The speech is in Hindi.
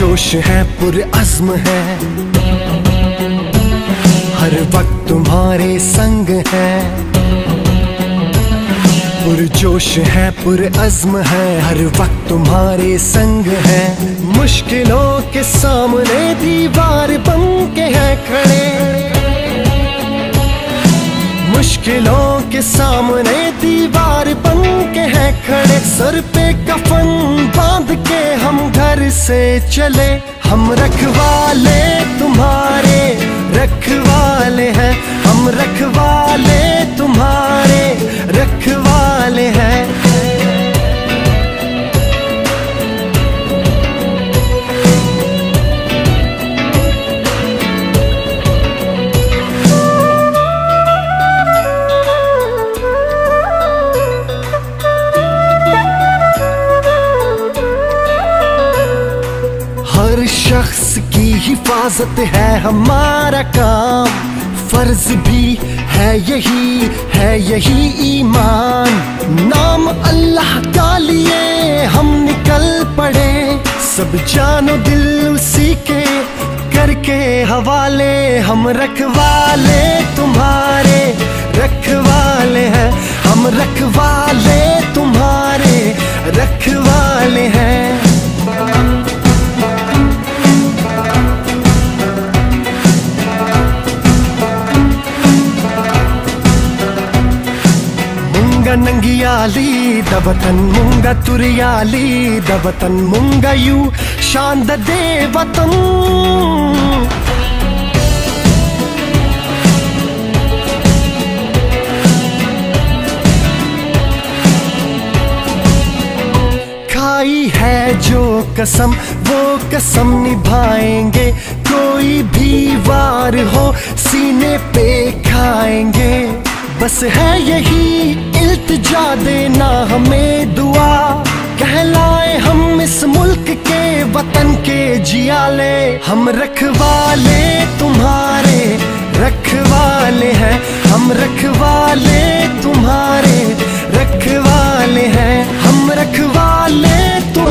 जोश है पुरअज़्म है, हर वक्त तुम्हारे संग है। पुरजोश है पुरअज़्म है, हर वक्त तुम्हारे संग है। मुश्किलों के सामने दीवार बन के है खड़े, मुश्किलों के सामने दीवार बन के है खड़े। सर पे कफन बांध के हम घर से चले, हम रखवाले तुम्हारे रखवाले हैं, हम रखवाले तुम्हारे रखवाले हैं। हर शख्स की हिफाजत है हमारा काम, फर्ज भी है यही ईमान। नाम अल्लाह का लिए हम निकल पड़े, सब जानो दिल उसी के करके हवाले। हम रखवाले तुम्हारे रखवाले हैं, हम रखवाले तुम्हारे रखवाले हैं। नंगियाली दबतन मुंगा तुरियाली दबतन मुंगा यू शांद दे वतन। खाई है जो कसम वो कसम निभाएंगे, कोई भी वार हो सीने पे खाएंगे। बस है यही इल्तिजा देना हमें दुआ, कहलाए हम इस मुल्क के वतन के जियाले। हम रखवाले तुम्हारे रखवाले हैं, हम रखवाले तुम्हारे रखवाले हैं, हम रखवाले तुम